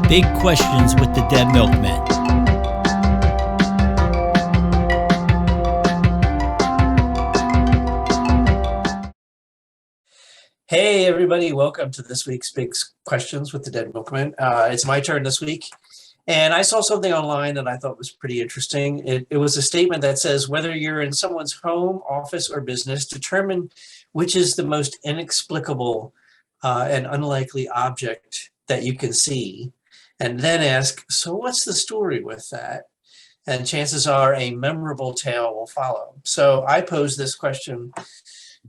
Big Questions with the Dead Milkmen. Hey everybody, welcome to this week's Big Questions with the Dead Milkmen. It's my turn this week, and I saw something online that I thought was pretty interesting. It was a statement that says, whether you're in someone's home, office, or business, determine which is the most inexplicable and unlikely object that you can see, and then ask, so what's the story with that? And chances are a memorable tale will follow. So I posed this question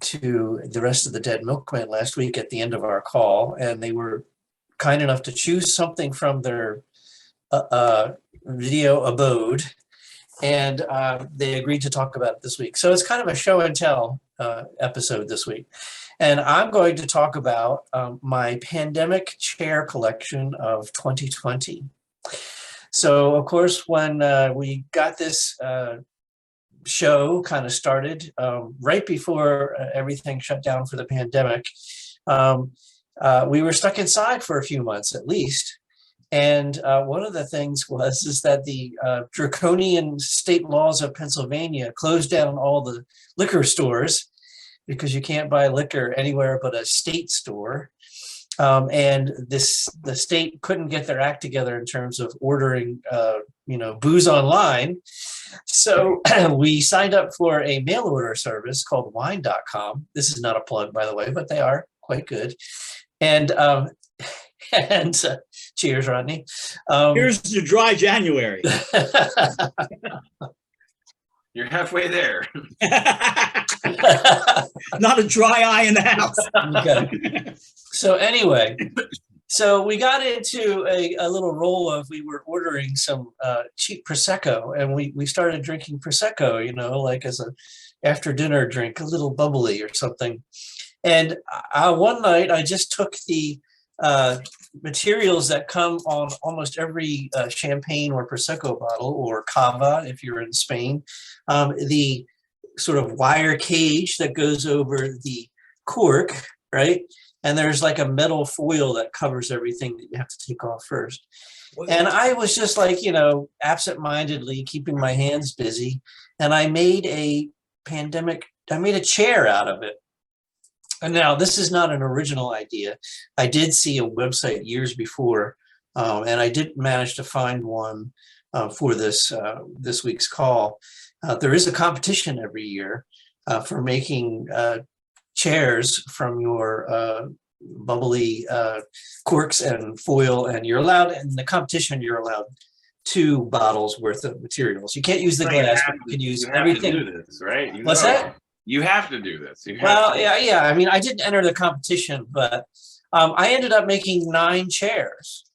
to the rest of the Dead Milkmen last week at the end of our call, and they were kind enough to choose something from their video abode, and they agreed to talk about it this week. So it's kind of a show and tell episode this week. And I'm going to talk about my pandemic chair collection of 2020. So, of course, when we got this show kind of started right before everything shut down for the pandemic, we were stuck inside for a few months at least. And one of the things is that the draconian state laws of Pennsylvania closed down all the liquor stores because you can't buy liquor anywhere but a state store. And the state couldn't get their act together in terms of ordering, booze online. So we signed up for a mail order service called wine.com. This is not a plug, by the way, but they are quite good. And cheers, Rodney. Here's to dry January. You're halfway there. Not a dry eye in the house. Okay. So anyway, so we got into a little roll of, we were ordering some cheap Prosecco, and we started drinking Prosecco, like as a after dinner drink, a little bubbly or something. And one night I just took the materials that come on almost every champagne or Prosecco bottle, or cava if you're in Spain, the sort of wire cage that goes over the cork, right? And there's like a metal foil that covers everything that you have to take off first. And I was just like, absent-mindedly keeping my hands busy. And I made a chair out of it. And now this is not an original idea. I did see a website years before, and I did manage to find one for this week's call. There is a competition every year for making chairs from your bubbly corks and foil, and you're allowed, in the competition, you're allowed 2 bottles worth of materials. You can't use the glass, but you can use everything. You have to do this, right? What's that? You have to do this. Yeah. I mean, I didn't enter the competition, but I ended up making 9 chairs.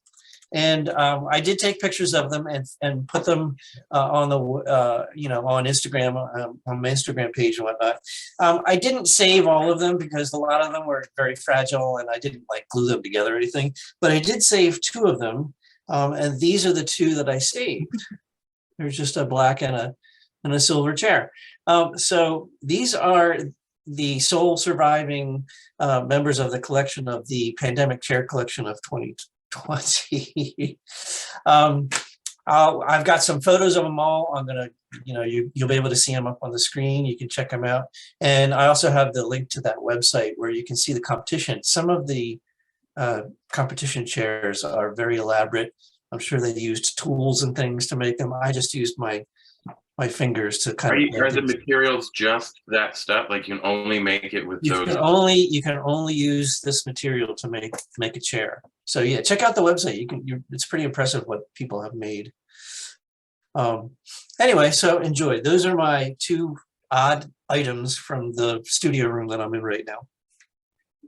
And I did take pictures of them and put them on the on Instagram, on my Instagram page and whatnot. I didn't save all of them because a lot of them were very fragile, and I didn't glue them together or anything. But I did save 2 of them, and these are the 2 that I saved. There's just a black and a silver chair. So these are the sole surviving members of the collection of the pandemic chair collection of 2020. I've got some photos of them all. I'm gonna, you'll be able to see them up on the screen. You can check them out. And I also have the link to that website where you can see the competition. Some of the competition chairs are very elaborate. I'm sure they used tools and things to make them. I just used my fingers to kind of. Are the materials just that stuff? Like you can only make it with those? You can only use this material to make a chair. So yeah, check out the website. It's pretty impressive what people have made. Anyway, so enjoy. Those are my 2 odd items from the studio room that I'm in right now.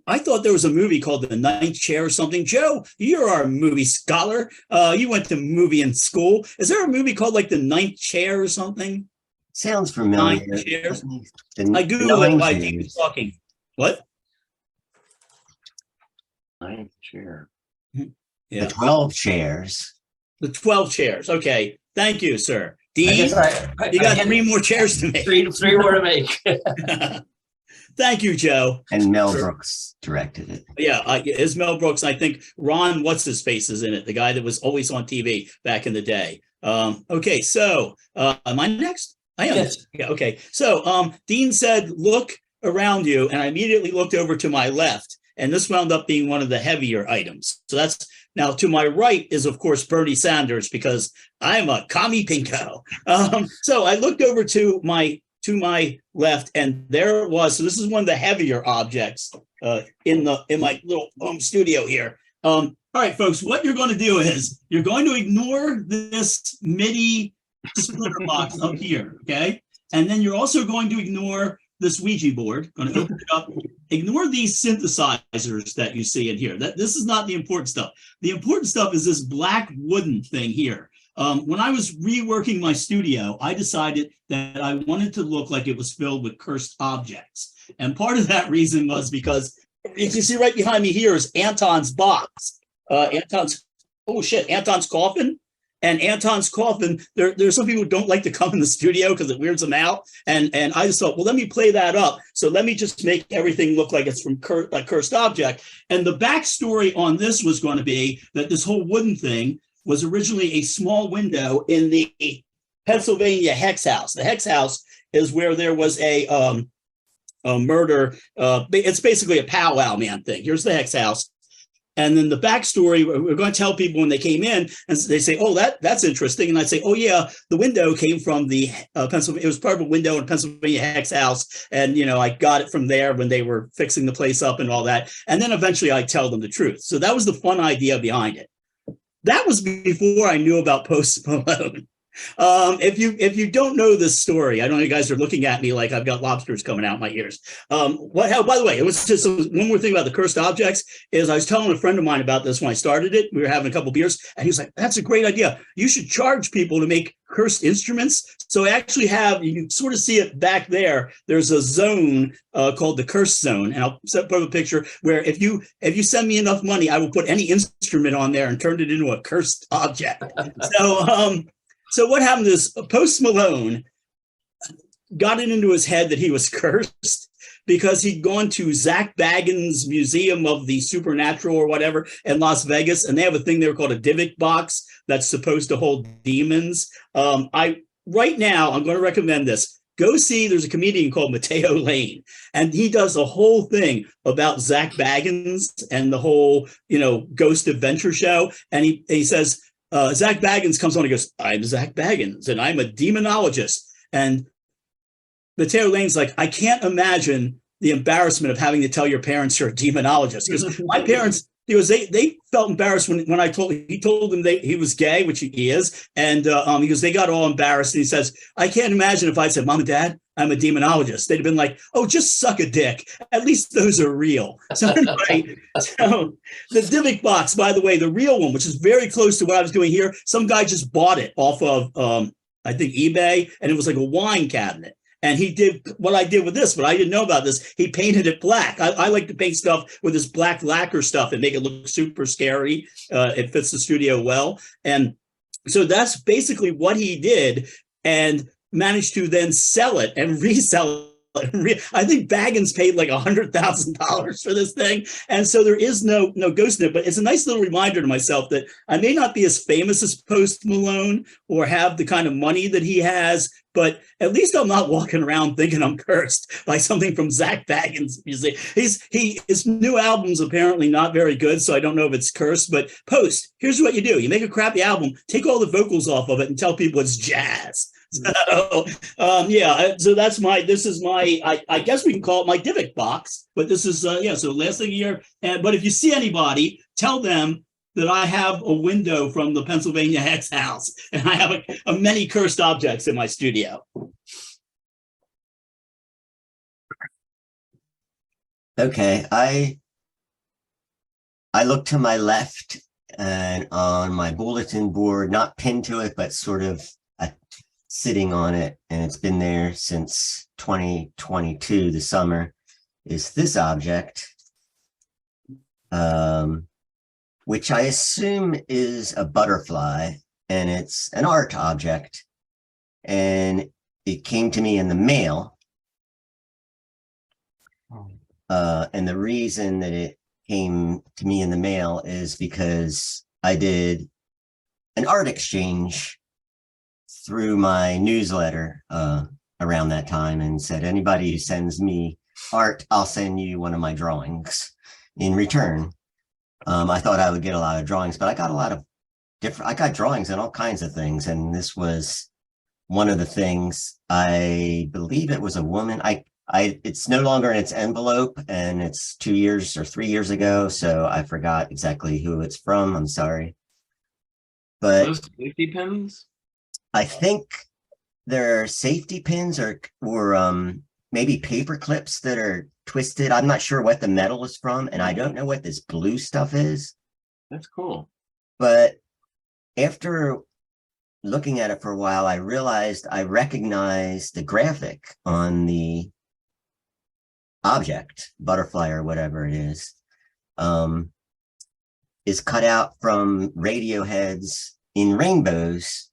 I thought there was a movie called The Ninth Chair or something. Joe, you're our movie scholar. You went to movie in school. Is there a movie called The Ninth Chair or something? Sounds familiar. 9 chairs. I Googled it while he was talking. What? 9th chair. Yeah. The 12 chairs. The 12 chairs. Okay. Thank you, sir. Dean, you got 3 more chairs to make. 3 more to make. Thank you, Joe. And Mel Brooks directed it. Yeah, it's Mel Brooks. I think Ron, what's his face, is in it. The guy that was always on TV back in the day. Okay, so am I next? I am. Yes. Yeah, okay, so Dean said, look around you, and I immediately looked over to my left, and this wound up being one of the heavier items. So that's now to my right is, of course, Bernie Sanders, because I'm a commie pinko. So I looked over to my left, and there it was. So this is one of the heavier objects in my little home studio here. All right, folks, what you're going to do is you're going to ignore this MIDI splitter box up here, okay? And then you're also going to ignore this Ouija board. Going to open it up. Ignore these synthesizers that you see in here. This is not the important stuff. The important stuff is this black wooden thing here. When I was reworking my studio, I decided that I wanted to look like it was filled with cursed objects. And part of that reason was because you can see right behind me here is Anton's box. Anton's coffin. And Anton's coffin, there's some people who don't like to come in the studio because it weirds them out. And I just thought, well, let me play that up. So let me just make everything look like it's from a cursed object. And the backstory on this was going to be that this whole wooden thing was originally a small window in the Pennsylvania Hex House. The Hex House is where there was a murder. It's basically a powwow man thing. Here's the Hex House. And then the backstory, we're going to tell people when they came in, and they say, oh, that's interesting. And I say, oh, yeah, the window came from the Pennsylvania. It was part of a window in Pennsylvania Hex House. And, I got it from there when they were fixing the place up and all that. And then eventually I tell them the truth. So that was the fun idea behind it. That was before I knew about Post Malone. If you don't know this story, I know you guys are looking at me like I've got lobsters coming out my ears. By the way, it was just one more thing about the cursed objects is I was telling a friend of mine about this when I started it. We were having a couple beers, and he was like, "That's a great idea. You should charge people to make cursed instruments." So I actually have, you can sort of see it back there. There's a zone called the Curse Zone, and I'll put up a picture where if you send me enough money, I will put any instrument on there and turn it into a cursed object. So what happened is Post Malone got it into his head that he was cursed because he'd gone to Zach Bagans' Museum of the Supernatural or whatever in Las Vegas, and they have a thing there called a Dibbuk box that's supposed to hold demons. Right now, I'm going to recommend this. Go see, there's a comedian called Matteo Lane, and he does a whole thing about Zach Bagans and the whole, ghost adventure show. And he says, Zach Bagans comes on and goes, I'm Zach Bagans, and I'm a demonologist. And Matteo Lane's like, I can't imagine the embarrassment of having to tell your parents you're a demonologist. Because my parents, they felt embarrassed when he told them he was gay, which he is. And he goes, they got all embarrassed. And he says, I can't imagine if I said, Mom and Dad, I'm a demonologist. They'd have been like, oh, just suck a dick. At least those are real. So anyway, the Dibbuk box, by the way, the real one, which is very close to what I was doing here, some guy just bought it off of, I think, eBay, and it was like a wine cabinet. And he did what I did with this, but I didn't know about this. He painted it black. I like to paint stuff with this black lacquer stuff and make it look super scary. It fits the studio well. And so that's basically what he did, and managed to then sell it and resell it. I think Baggins paid like $100,000 for this thing. And so there is no ghost in it, but it's a nice little reminder to myself that I may not be as famous as Post Malone or have the kind of money that he has, but at least I'm not walking around thinking I'm cursed by something from Zach Baggins' music. His new album's apparently not very good, so I don't know if it's cursed, but Post, here's what you do. You make a crappy album, take all the vocals off of it and tell people it's jazz. So, so that's I guess we can call it my Dibbuk box, but this is, so last thing here. But if you see anybody, tell them that I have a window from the Pennsylvania Hex House, and I have a many cursed objects in my studio. Okay, I look to my left, and on my bulletin board, not pinned to it, but sort of sitting on it, and it's been there since 2022, the summer, is this object, which I assume is a butterfly, and it's an art object, and it came to me in the mail. And the reason that it came to me in the mail is because I did an art exchange through my newsletter around that time, and said, anybody who sends me art, I'll send you one of my drawings in return. I thought I would get a lot of drawings, but I got a lot of I got drawings and all kinds of things. And this was one of the things. I believe it was a woman. It's no longer in its envelope, and it's 2 years or 3 years ago. So I forgot exactly who it's from. I'm sorry. But Those safety pins? I think they're safety pins or maybe paper clips that are twisted. I'm not sure what the metal is from, and I don't know what this blue stuff is. That's cool. But after looking at it for a while, I realized I recognized the graphic on the object, butterfly or whatever it is cut out from Radiohead's In Rainbows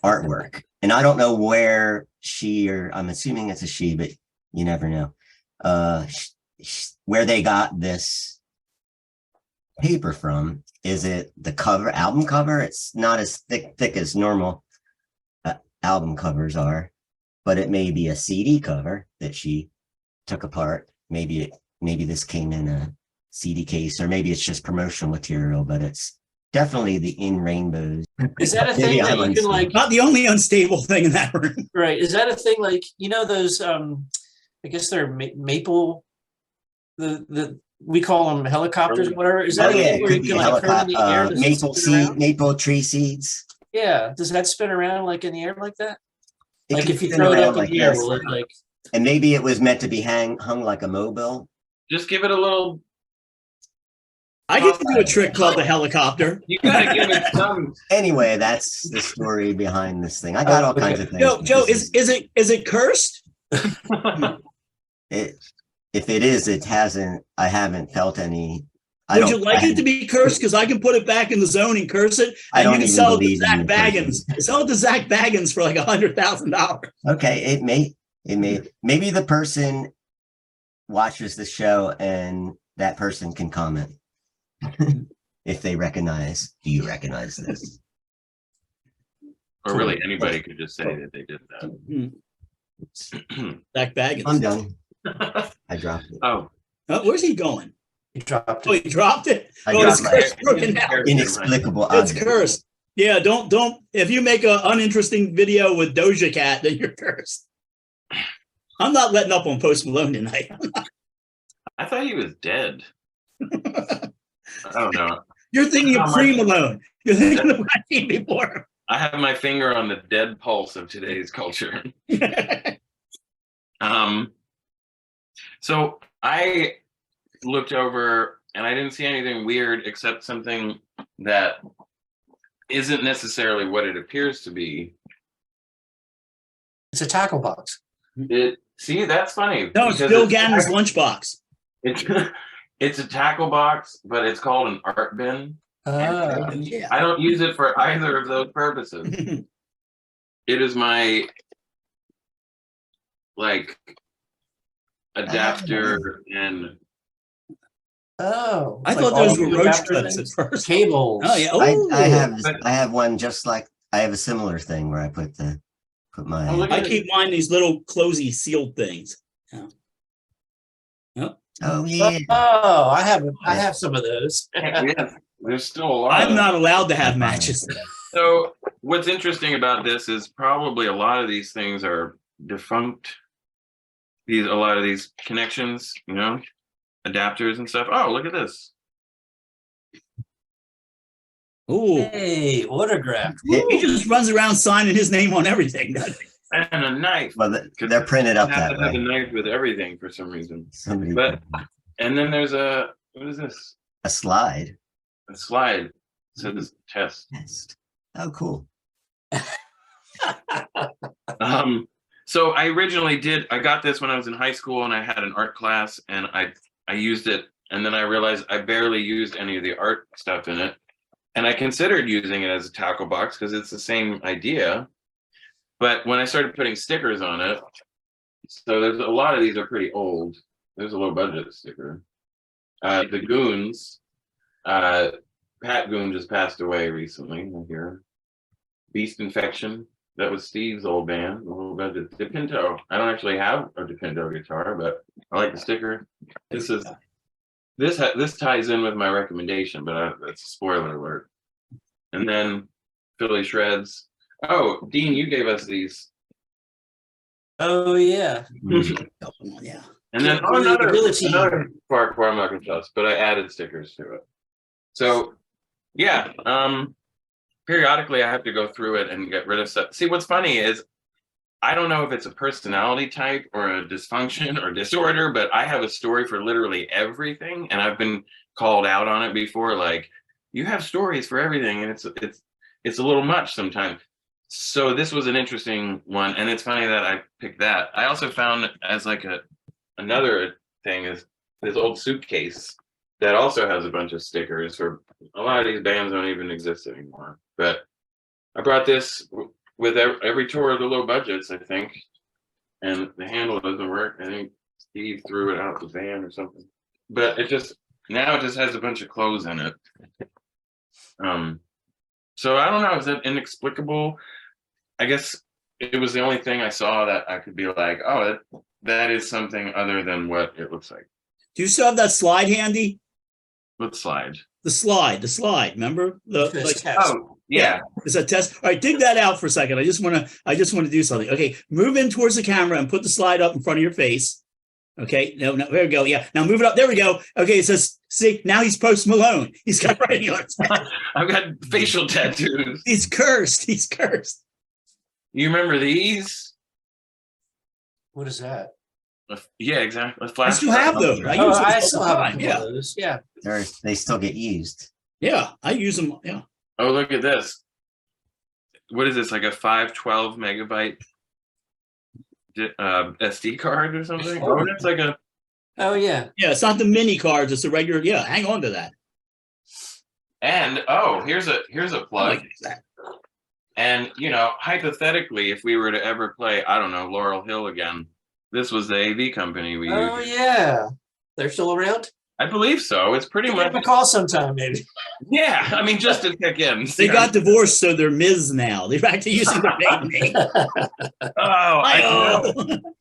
artwork. And I don't know where I'm assuming it's a she, but you never know, where they got this paper from. Is it the album cover? It's not as thick as normal album covers are, but it may be a CD cover that she took apart. Maybe this came in a CD case, or maybe it's just promotional material, but it's definitely the In Rainbows. Is that a thing that you can like? Not the only unstable thing in that room. Right. Is that a thing like, those? I guess they're maple. We call them helicopters or whatever. Is that a thing where you can like turn in the air? Maple tree seeds. Yeah. Does that spin around like in the air like that? It like if you spin throw it around up in the air, will it like? And maybe it was meant to be hung like a mobile. Just give it a little. I get to do a trick called the helicopter. You gotta give it some. Anyway, that's the story behind this thing. I got all kinds of things. Joe, is it cursed? If it is, I haven't felt any. Would you like it to be cursed? Because I can put it back in the zone and curse it, and you can sell it to Zach Baggins. Sell it to Zach Baggins for like $100,000. Okay, it may. Maybe the person watches the show and that person can comment if they recognize. Do you recognize this? Or really, anybody could just say that they did that. Zach Baggins. I'm done. I dropped it. Oh, where's he going? He dropped Oh, it. he dropped it. It's cursed. Inexplicable. It's cursed. Yeah, don't. If you make an uninteresting video with Doja Cat, then you're cursed. I'm not letting up on Post Malone tonight. I thought he was dead. I don't know. You're thinking of pre-Malone. You're thinking of what came before him. I have my finger on the dead pulse of today's culture. So I looked over and I didn't see anything weird except something that isn't necessarily what it appears to be. It's a tackle box. See, that's funny. No, it's Bill Gannon's lunchbox. It's a tackle box, but it's called an art bin. Yeah. I don't use it for either of those purposes. It is my adapter and Oh, I thought those were roach clips at first. Cables. Oh yeah. I have one just like I have a similar thing where I put my. I keep mine these little closey sealed things. Yeah. Yep. Oh yeah. Oh, I have some of those. yeah, there's still a lot. I'm not allowed to have matches. So what's interesting about this is probably a lot of these things are defunct. A lot of these connections, adapters and stuff. Oh, look at this. Ooh. Hey, autograph. He just runs around signing his name on everything. And a knife. Well, they're printed up that have to have a way. knife with everything for some reason. Somebody. And then there's what is this? A slide. A slide. It says test. Test. Oh, cool. So I got this when I was in high school and I had an art class and I used it. And then I realized I barely used any of the art stuff in it. And I considered using it as a tackle box because it's the same idea. But when I started putting stickers on it, so there's a lot of these are pretty old. There's a low budget sticker. The Goons. Pat Goon just passed away recently. I hear. Beast Infection. That was Steve's old band. A little budget. DePinto. I don't actually have a DePinto guitar, but I like the sticker. This ties in with my recommendation, but that's a spoiler alert. And then Philly Shreds. Oh, Dean, you gave us these. Oh yeah. Yeah. And then another part where I'm not going to trust, but I added stickers to it. So yeah, periodically I have to go through it and get rid of stuff. See, what's funny is I don't know if it's a personality type or a dysfunction or disorder, but I have a story for literally everything, and I've been called out on it before. Like, you have stories for everything, and it's a little much sometimes. So this was an interesting one, and it's funny that I picked that. I also found as like another thing is this old suitcase that also has a bunch of stickers for a lot of these bands don't even exist anymore. But I brought this with every tour of the low budgets, I think, and the handle doesn't work. I think Steve threw it out the van or something. But it just has a bunch of clothes in it. So I don't know. Is that inexplicable? I guess it was the only thing I saw that I could be like, oh, that is something other than what it looks like. Do you still have that slide handy? What slide? The slide. Remember Oh, yeah. It's a test. All right, dig that out for a second. I just want to do something. Okay, move in towards the camera and put the slide up in front of your face. Okay, no, there we go. Yeah, now move it up. There we go. Okay, it says, see, now he's Post Malone. He's got writing on his head. I've got facial tattoos. He's cursed. You remember these? What is that? Yeah, exactly. I still have those. I still have those. Yeah. They still get used. Yeah, I use them. Yeah. Oh, look at this. What is this? Like a 512 megabyte SD card or something? Oh, that's like a. Oh yeah. Yeah, it's not the mini cards. It's the regular. Yeah, hang on to that. And here's a plug. And hypothetically, if we were to ever play, I don't know, Laurel Hill again, this was the AV company we used. Oh yeah, they're still around. I believe so. It's pretty much a call sometime, maybe. Yeah, I mean, just to check in. They got divorced, so they're Ms. now. They're back to using their name.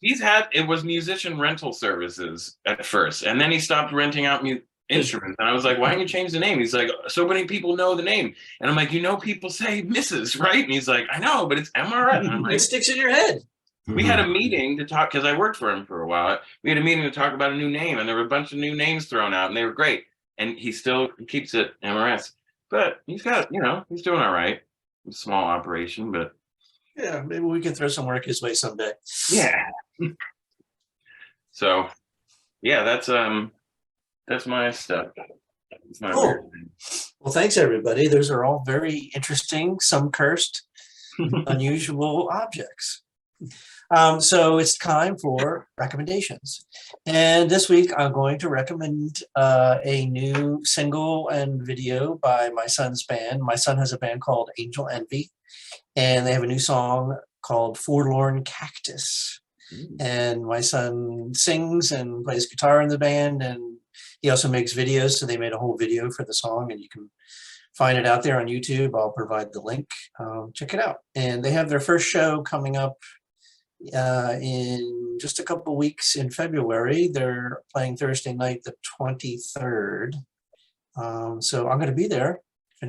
It was musician rental services at first, and then he stopped renting out instruments. And I was like, why don't you change the name? He's like, so many people know the name. And I'm like, people say Mrs., right? And he's like, I know, but it's MRS. And I'm like, it sticks in your head. We had a meeting to talk, because I worked for him for a while. We had a meeting to talk about a new name, and there were a bunch of new names thrown out, and they were great. And he still keeps it MRS. But he's got, he's doing all right. It's a small operation, but. Yeah, maybe we can throw some work his way someday. Yeah. So, yeah, that's my stuff. It's my weird thing. Well, thanks, everybody. Those are all very interesting, some cursed, unusual objects. So it's time for recommendations. And this week I'm going to recommend a new single and video by my son's band. My son has a band called Angel Envy, and they have a new song called Forlorn Cactus. And my son sings and plays guitar in the band, and he also makes videos. So they made a whole video for the song, and you can find it out there on YouTube. I'll provide the link. Check it out. And they have their first show coming up in just a couple of weeks in February. They're playing Thursday night, the 23rd. So I'm going to be there.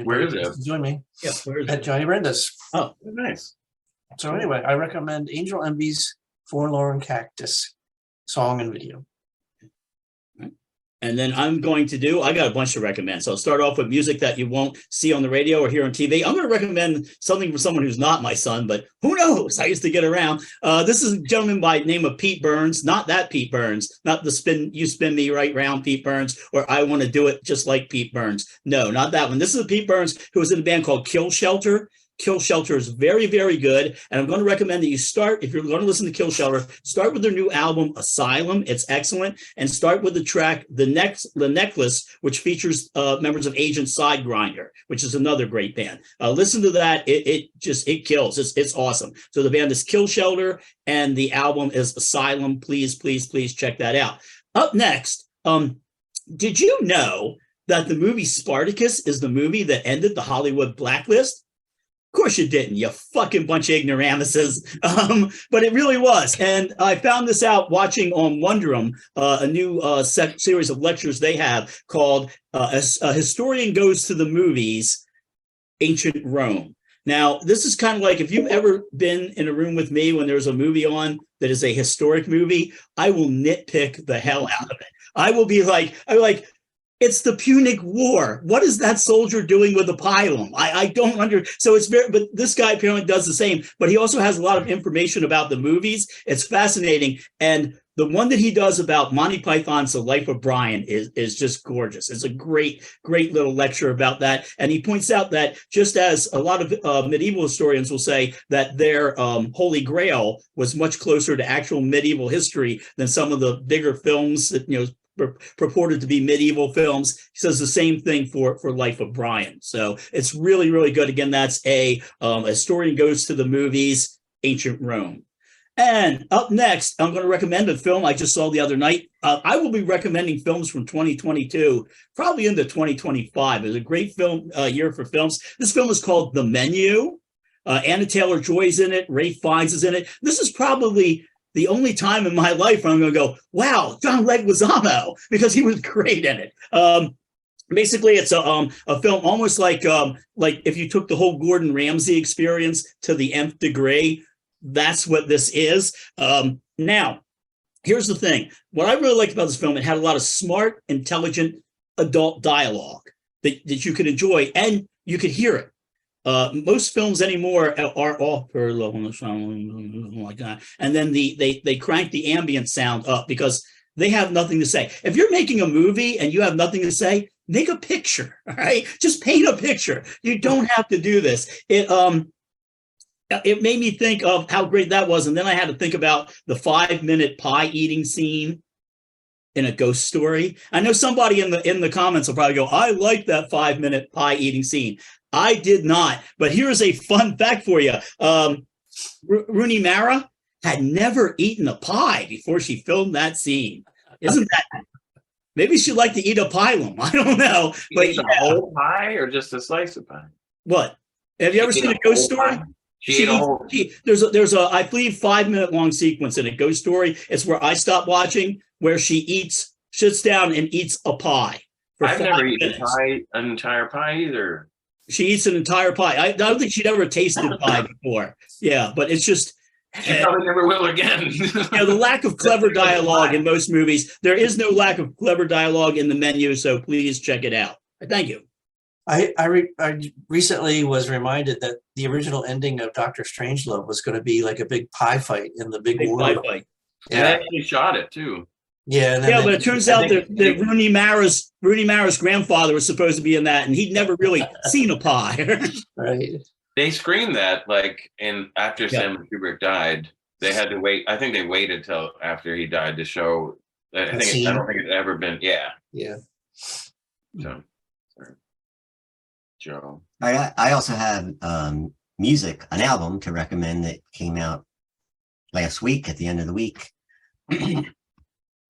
Where is it? Join me. Yeah, where is at it? Johnny Brenda's. Oh, nice. So anyway, I recommend Angel Envy's Forlorn Cactus song and video. And then I got a bunch to recommend. So I'll start off with music that you won't see on the radio or hear on TV. I'm going to recommend something for someone who's not my son, but who knows? I used to get around. This is a gentleman by the name of Pete Burns, not that Pete Burns, not the you spin me right round Pete Burns, or I want to do it just like Pete Burns. No, not that one. This is a Pete Burns who was in a band called Kill Shelter. Kill Shelter is very, very good. And I'm going to recommend that you start, if you're going to listen to Kill Shelter, start with their new album, Asylum. It's excellent. And start with the track, The Necklace, which features members of Agent Sidegrinder, which is another great band. Listen to that. It kills. It's awesome. So the band is Kill Shelter and the album is Asylum. Please, please, please check that out. Up next, did you know that the movie Spartacus is the movie that ended the Hollywood blacklist? Of course you didn't, you fucking bunch of ignoramuses. But it really was. And I found this out watching on Wonderum, a new series of lectures they have called A Historian Goes to the Movies, Ancient Rome. Now, this is kind of like if you've ever been in a room with me when there's a movie on that is a historic movie, I will nitpick the hell out of it. I will be like, it's the Punic War. What is that soldier doing with a pylon? I don't so it's very, but this guy apparently does the same, but he also has a lot of information about the movies. It's fascinating. And the one that he does about Monty Python's The Life of Brian is just gorgeous. It's a great little lecture about that. And he points out that just as a lot of medieval historians will say that their Holy Grail was much closer to actual medieval history than some of the bigger films that, purported to be medieval films. He says the same thing for Life of Brian. So it's really, really good. Again, that's a historian goes to the movies, Ancient Rome. And up next, I'm going to recommend a film I just saw the other night. I will be recommending films from 2022, probably into 2025. It's a great film year for films. This film is called The Menu. Anna Taylor-Joy's in it. Ralph Fiennes is in it. This is probably the only time in my life where I'm going to go, wow, John Leguizamo, because he was great in it. Basically, it's a film almost like if you took the whole Gordon Ramsay experience to the nth degree. That's what this is. Now, here's the thing. What I really liked about this film, it had a lot of smart, intelligent adult dialogue that you could enjoy, and you could hear it. Most films anymore are off per low on the sound like that, and then they crank the ambient sound up because they have nothing to say. If you're making a movie and you have nothing to say, make a picture. All right, just paint a picture. You don't have to do this. It made me think of how great that was, and then I had to think about the 5-minute pie eating scene in A Ghost Story. I know somebody in the comments will probably go, I like that 5-minute pie eating scene. I did not, but here's a fun fact for you. Rooney Mara had never eaten a pie before she filmed that scene. Isn't that? Maybe she'd like to eat a pylum. I don't know. But a whole pie or just a slice of pie? What? Have you ever seen A Ghost Story? There's a I believe 5-minute long sequence in A Ghost Story. It's where I stopped watching, where she sits down and eats a pie. I've never eaten an entire pie either. She eats an entire pie. I don't think she'd ever tasted pie before. Yeah, but it's just. She probably never will again. The lack of clever dialogue in most movies. There is no lack of clever dialogue in The Menu, so please check it out. Thank you. I recently was reminded that the original ending of Doctor Strangelove was going to be like a big pie fight in the big world. Pie fight. Yeah, they actually shot it too. Yeah, but it turns out that Rooney Mara's grandfather was supposed to be in that, and he'd never really seen a pie. Right. They screened that after Stanley Kubrick died. They had to wait. I think they waited till after he died to show. I don't think it's ever been. Yeah. Yeah. So, sorry. Joe. I also have music, an album to recommend that came out last week at the end of the week.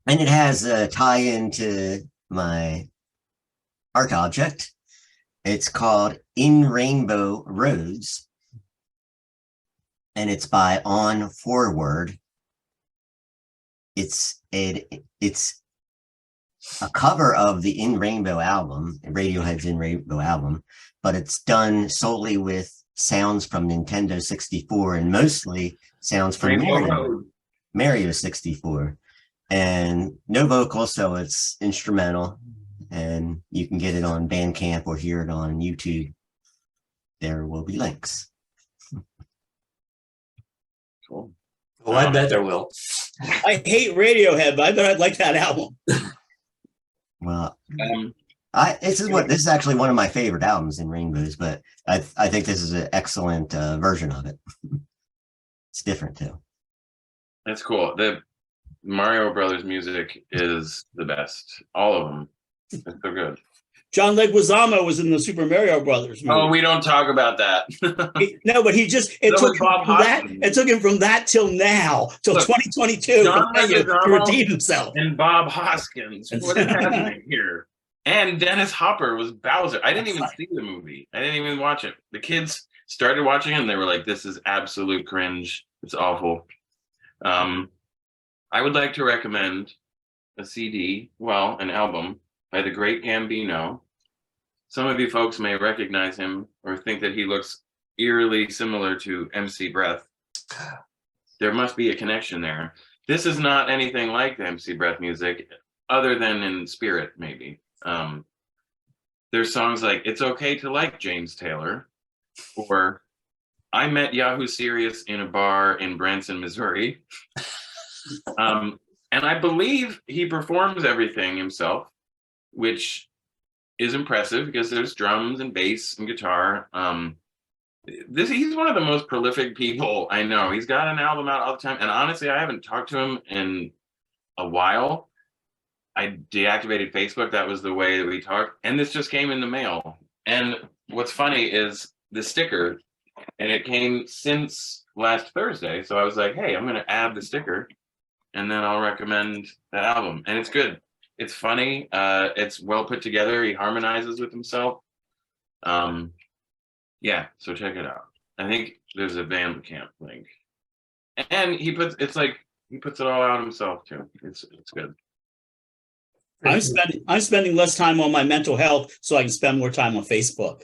And it has a tie-in to my art object. It's called In Rainbow Roads, and it's by On Forward. It's a cover of the In Rainbow album, Radiohead's In Rainbow album, but it's done solely with sounds from Nintendo 64 and mostly sounds from Mario 64. And no vocals, so it's instrumental, and you can get it on Bandcamp or hear it on YouTube. There will be links. Cool. Oh, I bet there will. I hate Radiohead, but I bet I'd like that album. Well, this is actually one of my favorite albums in Rainbows, but I think this is an excellent version of it. It's different too. That's cool. The Mario Brothers music is the best. All of them. It's so good. John Leguizamo was in the Super Mario Brothers movie. Oh, we don't talk about that. No, but it So took was him Bob from that. Hoskins. It took him from that till now, till Look, 2022, John to Leguizamo redeem himself. and Bob Hoskins. What is happening here? And Dennis Hopper was Bowser. I didn't even see the movie. I didn't even watch it. The kids started watching it and they were like, "This is absolute cringe. It's awful." I would like to recommend a CD, well, an album by the great Gambino. Some of you folks may recognize him or think that he looks eerily similar to MC Breath. There must be a connection there. This is not anything like the MC Breath music, other than in spirit, maybe. There's songs like "It's Okay to Like James Taylor," or "I Met Yahoo Serious in a Bar in Branson, Missouri." And I believe he performs everything himself, which is impressive because there's drums and bass and guitar. He's one of the most prolific people I know. He's got an album out all the time. And honestly, I haven't talked to him in a while. I deactivated Facebook. That was the way that we talked. And this just came in the mail. And what's funny is the sticker, and it came since last Thursday. So I was like, hey, I'm going to add the sticker and then I'll recommend that album. And it's good. It's funny. It's well put together. He harmonizes with himself. Yeah, so check it out. I think there's a Bandcamp link. And he puts it all out himself too. It's good. I'm spending less time on my mental health so I can spend more time on Facebook.